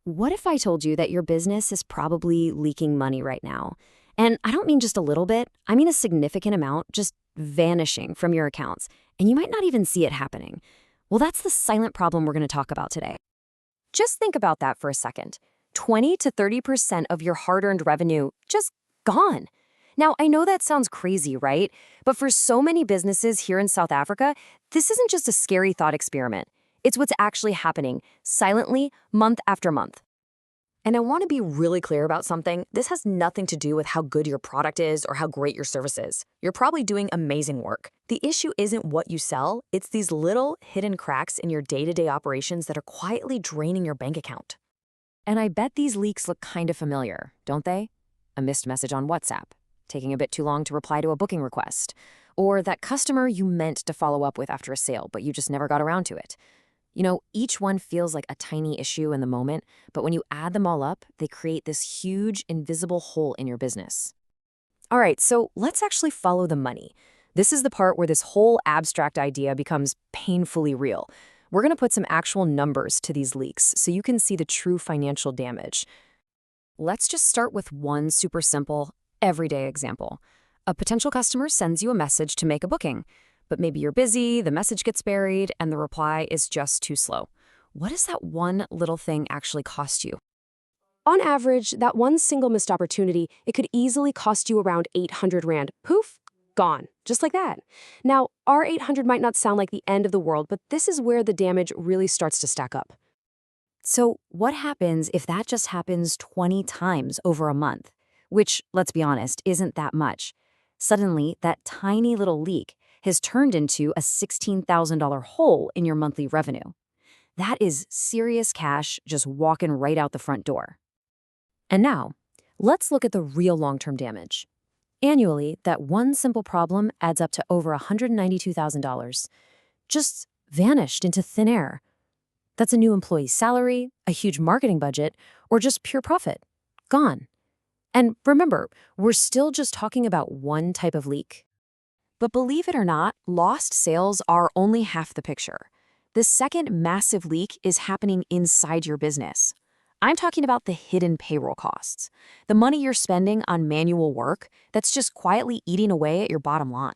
What if I told you that your business is probably leaking money right now? And I don't mean just a little bit, I mean a significant amount just vanishing from your accounts, and you might not even see it happening. Well, that's the silent problem we're going to talk about today. Just think about that for a second. 20 to 30% of your hard-earned revenue just gone. Now, I know that sounds crazy, right? But for so many businesses here in South Africa, this isn't just a scary thought experiment. It's what's actually happening, silently, month after month. And I want to be really clear about something. This has nothing to do with how good your product is or how great your service is. You're probably doing amazing work. The issue isn't what you sell, it's these little hidden cracks in your day-to-day operations that are quietly draining your bank account. And I bet these leaks look kind of familiar, don't they? A missed message on WhatsApp, taking a bit too long to reply to a booking request, or that customer you meant to follow up with after a sale, but you just never got around to it. You know, each one feels like a tiny issue in the moment, but when you add them all up, they create this huge, invisible hole in your business. All right, so let's actually follow the money. This is the part where this whole abstract idea becomes painfully real. We're going to put some actual numbers to these leaks so you can see the true financial damage. Let's just start with one super simple, everyday example. A potential customer sends you a message to make a booking. But maybe you're busy, the message gets buried, and the reply is just too slow. What does that one little thing actually cost you? On average, that one single missed opportunity, it could easily cost you around 800 Rand. Poof, gone, just like that. Now, our 800 might not sound like the end of the world, but this is where the damage really starts to stack up. So what happens if that just happens 20 times over a month? Which, let's be honest, isn't that much. Suddenly, that tiny little leak has turned into a $16,000 hole in your monthly revenue. That is serious cash just walking right out the front door. And now, let's look at the real long-term damage. Annually, that one simple problem adds up to over $192,000. Just vanished into thin air. That's a new employee's salary, a huge marketing budget, or just pure profit. Gone. And remember, we're still just talking about one type of leak. But believe it or not, lost sales are only half the picture. The second massive leak is happening inside your business. I'm talking about the hidden payroll costs, the money you're spending on manual work that's just quietly eating away at your bottom line.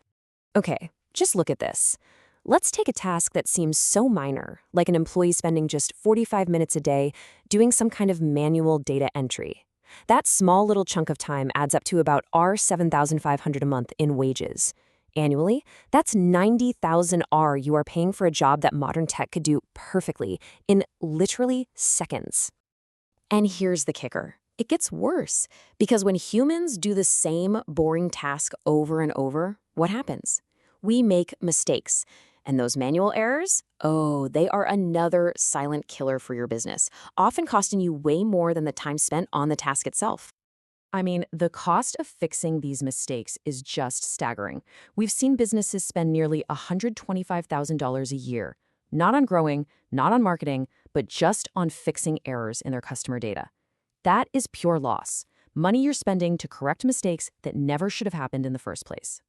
Okay, just look at this. Let's take a task that seems so minor, like an employee spending just 45 minutes a day doing some kind of manual data entry. That small little chunk of time adds up to about $7,500 a month in wages. Annually, that's 90,000 you are paying for a job that modern tech could do perfectly in literally seconds. And here's the kicker. It gets worse, because when humans do the same boring task over and over, what happens? We make mistakes. And those manual errors, oh, they are another silent killer for your business, often costing you way more than the time spent on the task itself. I mean, the cost of fixing these mistakes is just staggering. We've seen businesses spend nearly $125,000 a year, not on growing, not on marketing, but just on fixing errors in their customer data. That is pure loss, money you're spending to correct mistakes that never should have happened in the first place.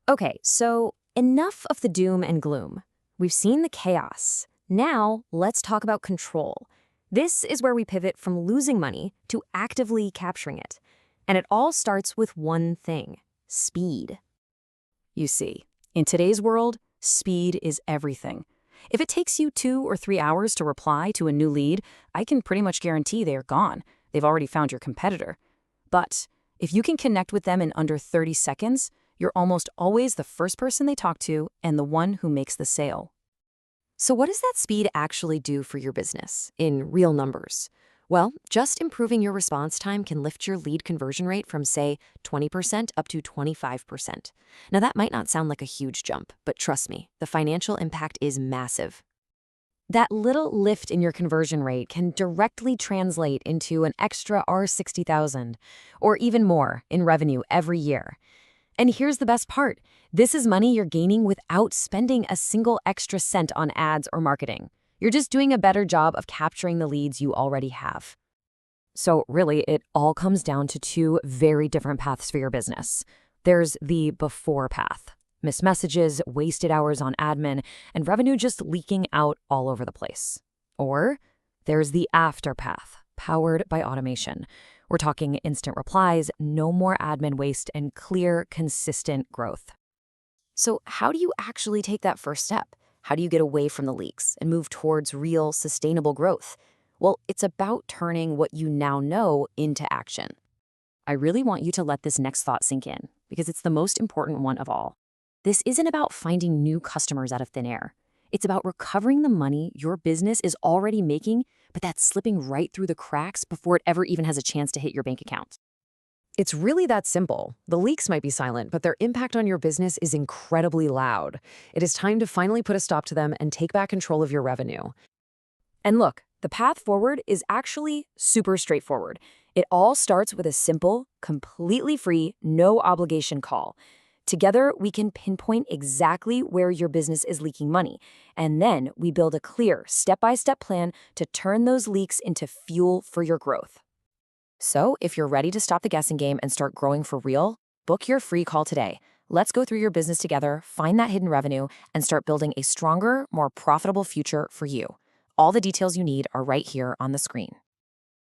Okay, so enough of the doom and gloom. We've seen the chaos. Now, let's talk about control. This is where we pivot from losing money to actively capturing it. And it all starts with one thing: speed. You see, in today's world, speed is everything. If it takes you 2 or 3 hours to reply to a new lead, I can pretty much guarantee they are gone. They've already found your competitor. But if you can connect with them in under 30 seconds, you're almost always the first person they talk to and the one who makes the sale. So what does that speed actually do for your business in real numbers? Well, just improving your response time can lift your lead conversion rate from, say, 20% up to 25%. Now, that might not sound like a huge jump, but trust me, the financial impact is massive. That little lift in your conversion rate can directly translate into an extra $60,000 or even more in revenue every year. And here's the best part. This is money you're gaining without spending a single extra cent on ads or marketing. You're just doing a better job of capturing the leads you already have. So really, it all comes down to two very different paths for your business. There's the before path. Missed messages, wasted hours on admin, and revenue just leaking out all over the place. Or There's the Afterpath, powered by automation. We're talking instant replies, no more admin waste, and clear, consistent growth. So, how do you actually take that first step? How do you get away from the leaks and move towards real, sustainable growth? Well, it's about turning what you now know into action. I really want you to let this next thought sink in, because it's the most important one of all. This isn't about finding new customers out of thin air. It's about recovering the money your business is already making, but that's slipping right through the cracks before it ever even has a chance to hit your bank account. It's really that simple. The leaks might be silent, but their impact on your business is incredibly loud. It is time to finally put a stop to them and take back control of your revenue. And look, the path forward is actually super straightforward. It all starts with a simple, completely free, no obligation call. Together, we can pinpoint exactly where your business is leaking money, and then we build a clear, step-by-step plan to turn those leaks into fuel for your growth. So, if you're ready to stop the guessing game and start growing for real, book your free call today. Let's go through your business together, find that hidden revenue, and start building a stronger, more profitable future for you. All the details you need are right here on the screen.